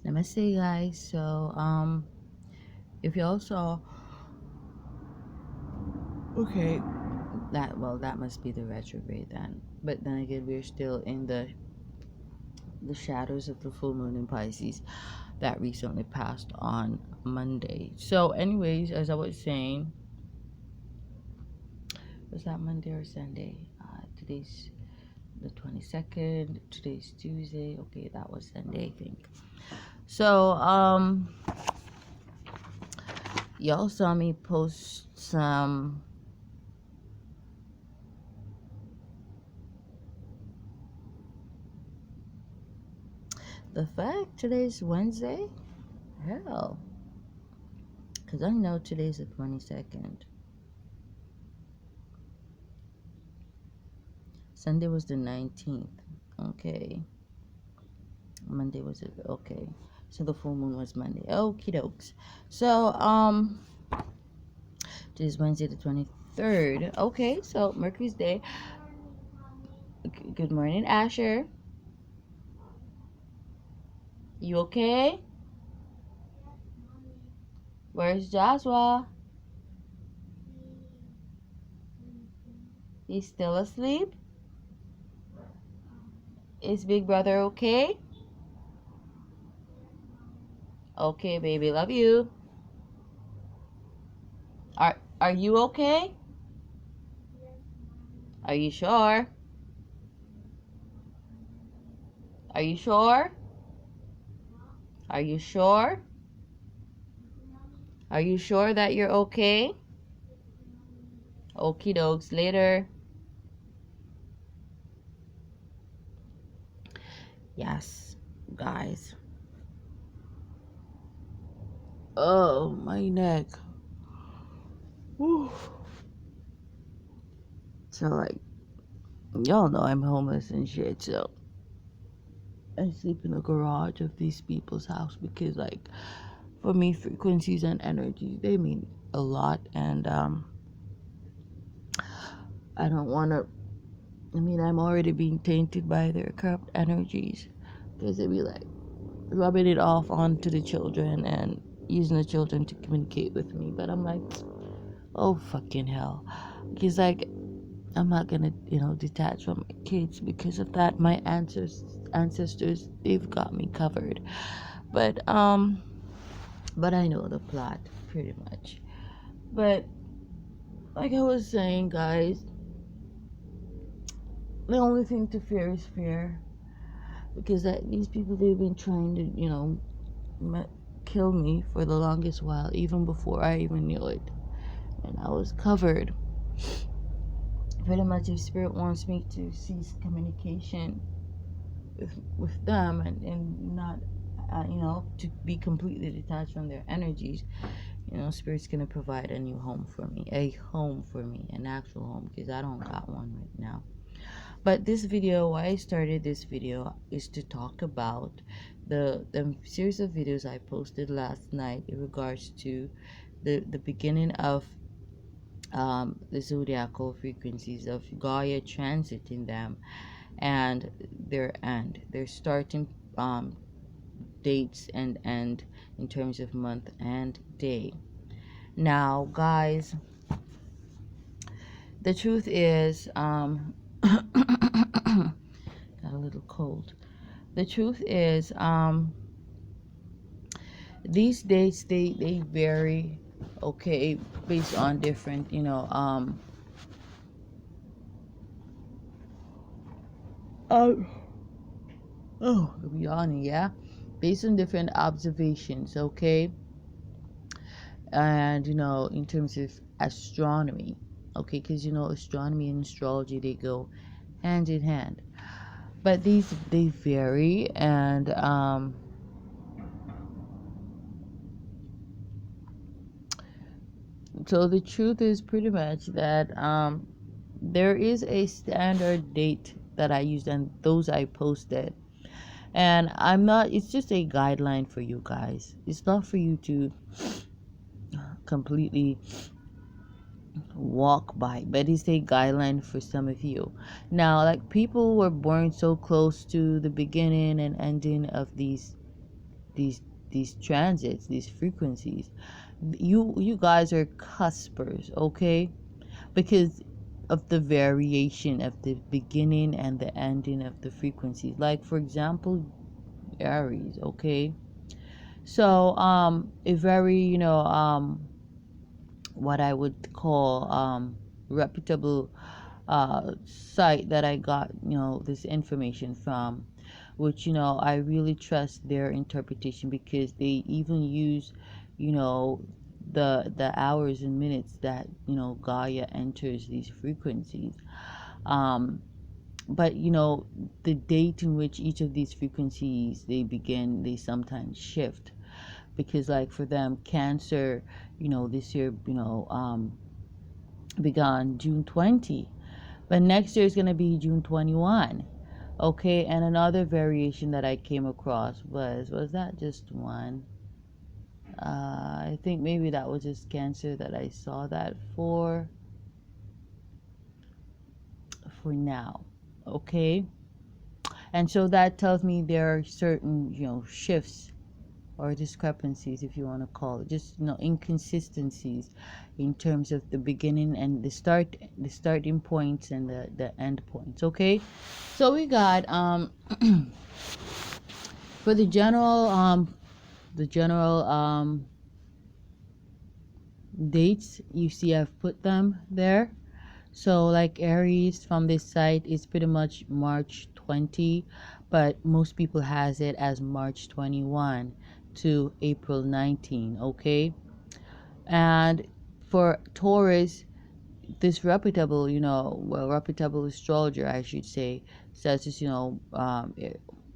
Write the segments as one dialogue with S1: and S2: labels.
S1: Namaste, guys. So, if y'all saw, okay, that must be the retrograde then. But then again, we're still in the shadows of the full moon in Pisces that recently passed on Monday. So, anyways, as I was saying, was that Monday or Sunday? Today's the 22nd. Today's Tuesday. Okay, that was Sunday, I think. So, y'all saw me post some. The fact today's Wednesday? Hell. Because I know today's the 22nd. Sunday was the 19th. Okay. Monday was it? Okay. So the full moon was Monday. Okie dokes. So, today's Wednesday the 23rd. Okay, so Mercury's Day. Good morning, Asher. You okay? Where's Joshua? He's still asleep? Is Big Brother okay? Okay, baby, love you. Are you okay? Are you sure? Are you sure? Are you sure? Are you sure that you're okay? Okie dokes, later. Yes, guys. Oh, my neck. Whew. So, like, y'all know I'm homeless and shit, so I sleep in the garage of these people's house because, like, for me, frequencies and energy, they mean a lot, and I don't want to. I mean, I'm already being tainted by their corrupt energies because they be like rubbing it off onto the children and using the children to communicate with me. But I'm like, oh fucking hell, because like I'm not gonna detach from my kids because of that. My ancestors, they've got me covered. But I know the plot pretty much. But like I was saying, guys, the only thing to fear is fear, because these people, they've been trying to kill me for the longest while, even before I even knew it, and I was covered. Pretty much, if spirit wants me to cease communication with them and not to be completely detached from their energies, spirit's gonna provide a new home for me, an actual home, because I don't got one right now. But this video, why I started this video is to talk about the series of videos I posted last night in regards to the beginning of the zodiacal frequencies of Gaia transiting them, and their end, their starting dates and end in terms of month and day. Now, guys, the truth is, got a little cold. The truth is, these dates, they vary, okay, based on different, oh, I'm yawning, yeah, based on different observations, okay, and in terms of astronomy, okay, because astronomy and astrology, they go hand in hand, but these, they vary, and so the truth is pretty much that there is a standard date that I used, and those I posted, and I'm not, it's just a guideline for you guys. It's not for you to completely walk by, but it's a guideline for some of you. Now, like, people were born so close to the beginning and ending of these these these transits, these frequencies. You guys are cuspers, okay? Because of the variation of the beginning and the ending of the frequencies. Like for example, Aries, okay? So a very, what I would call reputable site that I got, this information from, which, I really trust their interpretation because they even use, you know, the hours and minutes that, Gaia enters these frequencies. Um, but, the date in which each of these frequencies they begin, they sometimes shift because, like for them, Cancer, this year, began June 20, but next year is going to be June 21. Okay, and another variation that I came across was that just one? I think maybe that was just Cancer that I saw that for now. Okay, and so that tells me there are certain, shifts or discrepancies, if you want to call it, just, inconsistencies in terms of the beginning and the starting points and the end points. Okay, so we got for the general dates. You see I've put them there. So like Aries from this site is pretty much March 20, but most people has it as March 21 to April 19, okay? And for Taurus, this reputable, reputable astrologer, I should say, says this,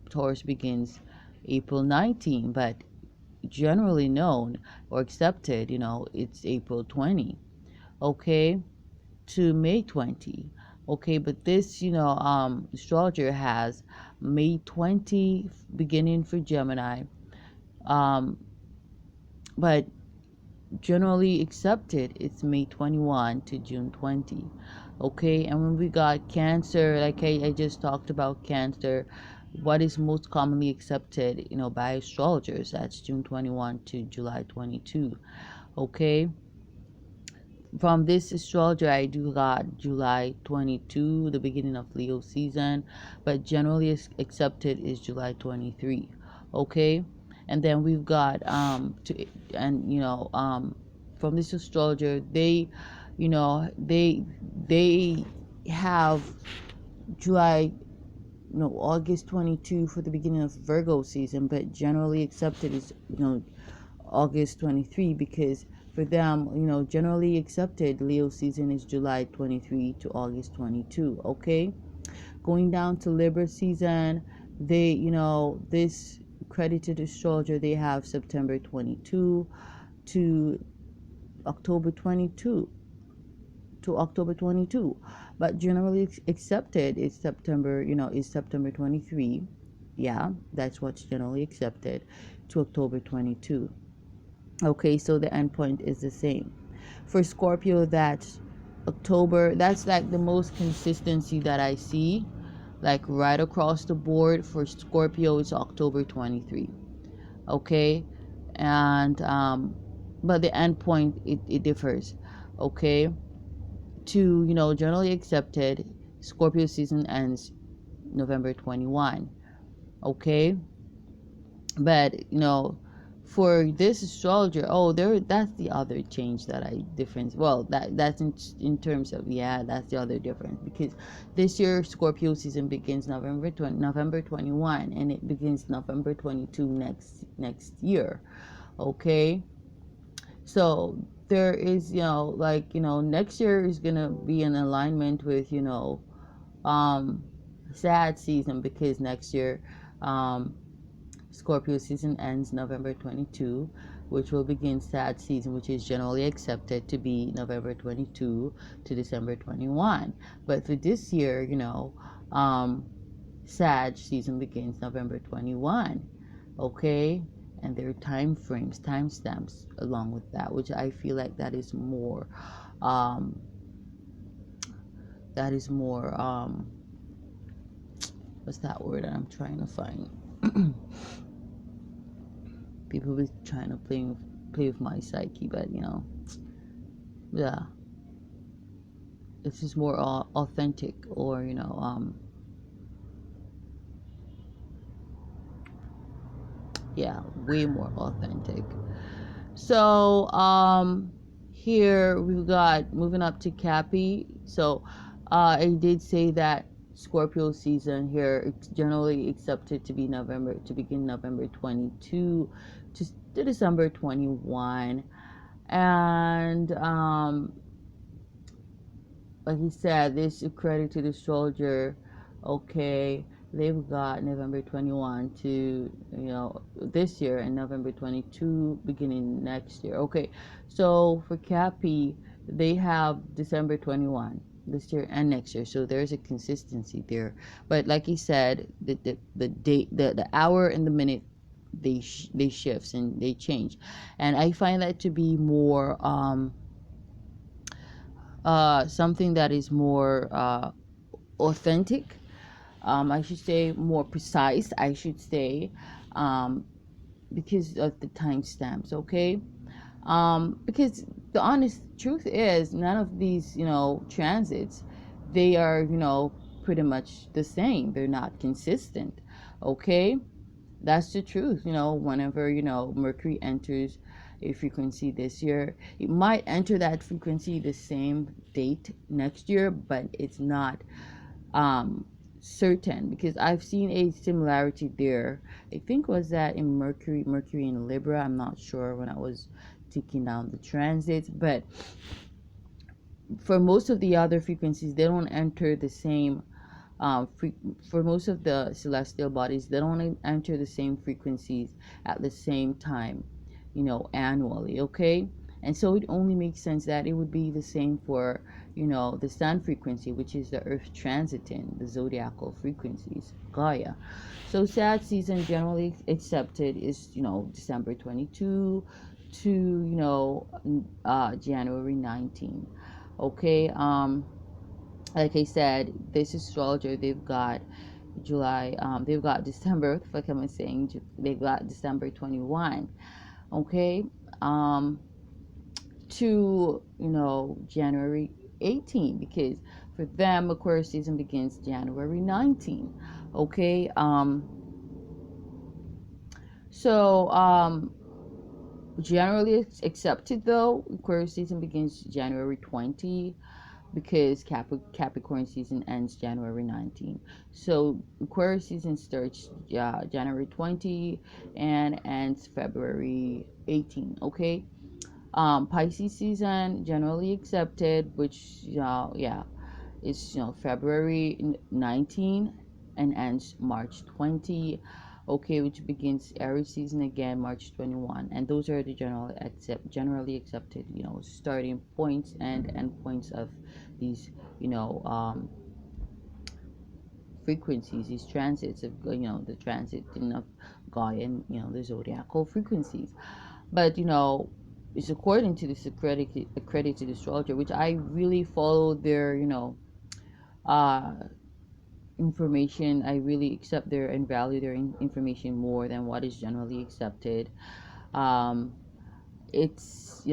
S1: Taurus begins April 19, but generally known or accepted, it's April 20, okay, to May 20. Okay, but this, astrologer has May 20 beginning for Gemini, um, but generally accepted it's May 21 to June 20. Okay, and when we got Cancer, like I just talked about Cancer, what is most commonly accepted, by astrologers, that's June 21 to July 22. Okay, from this astrologer I do got July 22, the beginning of Leo season, but generally accepted is July 23. Okay, and then we've got from this astrologer, they have July, August 22 for the beginning of Virgo season, but generally accepted is, August 23, because for them, generally accepted Leo season is July 23 to August 22. Okay, going down to Libra season, they, this credited astrologer, they have September 22 to October 22 but generally accepted is September 23. Yeah, that's what's generally accepted, to October 22. Okay, so the endpoint is the same. For Scorpio, that's October. That's like the most consistency that I see, like right across the board. For Scorpio, it's October 23. Okay, and but the endpoint, it differs. Okay, to, generally accepted, Scorpio season ends November 21. Okay, but for this astrologer, oh, that's the other change that I difference. Well, that's in terms of, yeah, that's the other difference, because this year Scorpio season begins November 21, and it begins November 22 next year. Okay, so there is, next year is gonna be in alignment with, um sad season, because next year, Scorpio season ends November 22, which will begin sad season, which is generally accepted to be November 22 to December 21. But for this year, sad season begins November 21. Okay? And there are time frames, timestamps along with that, which I feel like um, that is more, what's that word that I'm trying to find? People be trying to play with my psyche, but yeah, it's just more authentic, or yeah, way more authentic. So here we've got moving up to Cappy. So I did say that Scorpio season here it's generally accepted to be November to begin November 22 to December 21. And like he said, this is credit to the astrologer. Okay, they've got November 21 to this year, and November 22 beginning next year. Okay, so for Cappy, they have December 21 this year and next year, so there's a consistency there. But like he said, the date, the hour and the minute, they shifts and they change, and I find that to be more something that is more authentic. I should say more precise. I should say, um, because of the timestamps. Okay, because the honest truth is, none of these transits, they are pretty much the same. They're not consistent. Okay, that's the truth. Whenever Mercury enters a frequency this year, it might enter that frequency the same date next year, but it's not um certain, because I've seen a similarity there. I think was that in Mercury in Libra. I'm not sure when I was taking down the transits, but for most of the other frequencies, they don't enter the same for most of the celestial bodies, they don't enter the same frequencies at the same time, annually. Okay, and so it only makes sense that it would be the same for the sun frequency, which is the Earth transiting the zodiacal frequencies, Gaia. So sad season generally accepted is December 22 to January 19. Okay, like I said, this astrologer, they've got July, they've got December, like I'm saying, they've got December 21, okay, to, January 18, because for them, Aquarius season begins January 19, okay, so, generally accepted though, Aquarius season begins January 20, because Capricorn season ends January 19. So Aquarius season starts January 20 and ends February 18. Okay. Pisces season generally accepted, which yeah, is February 19 and ends March 20. Okay, which begins Aries season again March 21, and those are the generally accepted starting points and end points of these frequencies, these transits of the transit of Gaia and the zodiacal frequencies. But it's according to this accredited astrologer, which I really follow their uh information. I really accept their and value their information more than what is generally accepted. um it's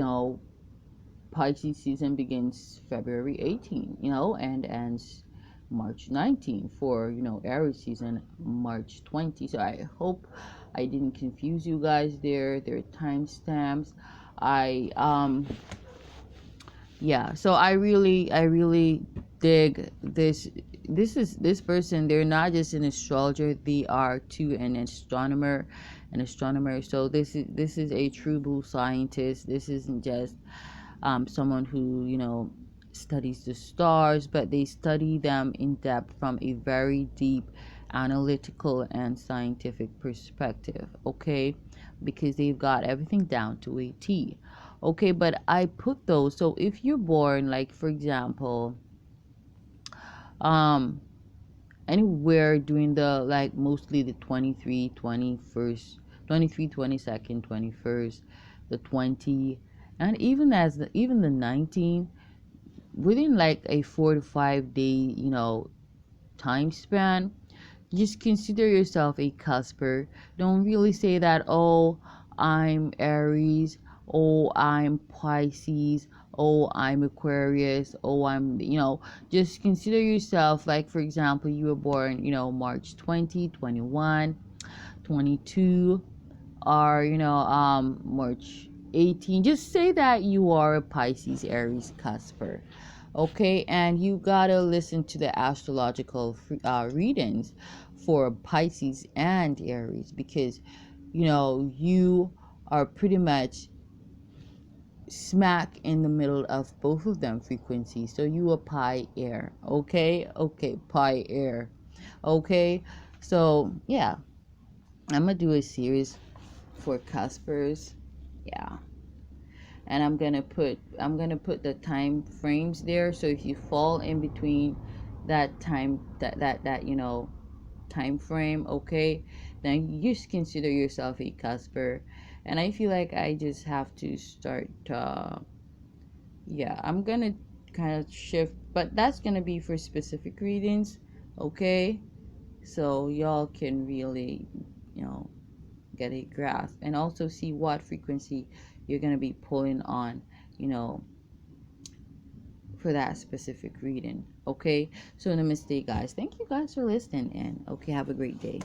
S1: Pisces season begins February 18, and ends March 19. For Aries season March 20. So I hope I didn't confuse you guys there. There are timestamps. I Yeah, so I really dig this person. They're not just an astrologer, they are too an astronomer. So this is a true blue scientist. This isn't just someone who studies the stars, but they study them in depth from a very deep analytical and scientific perspective. Okay, because they've got everything down to a T. Okay, but I put those. So if you're born, like for example, um anywhere during the, like, mostly the 23 21st, 23 22nd 21st, the 20, and even the 19, within like a 4 to 5 day time span, just consider yourself a cusper. Don't really say that, oh, I'm Aries, oh, I'm Pisces, oh, I'm Aquarius, oh, I'm, just consider yourself, like, for example, you were born, March 20, 21, 22, or, March 18. Just say that you are a Pisces, Aries, Casper. Okay, and you gotta listen to the astrological readings for Pisces and Aries, because you are pretty much smack in the middle of both of them frequencies. So you are pi air. Okay, pi air. Okay, so yeah, I'm gonna do a series for Caspers. Yeah, and I'm gonna put the time frames there, so if you fall in between that time, that time frame, okay, then you just consider yourself a Casper. And I feel like I just have to start, yeah, I'm gonna kind of shift, but that's gonna be for specific readings, okay, so y'all can really, you know get a grasp and also see what frequency you're gonna be pulling on, you know for that specific reading. Okay, so namaste, guys. Thank you guys for listening, and okay, have a great day.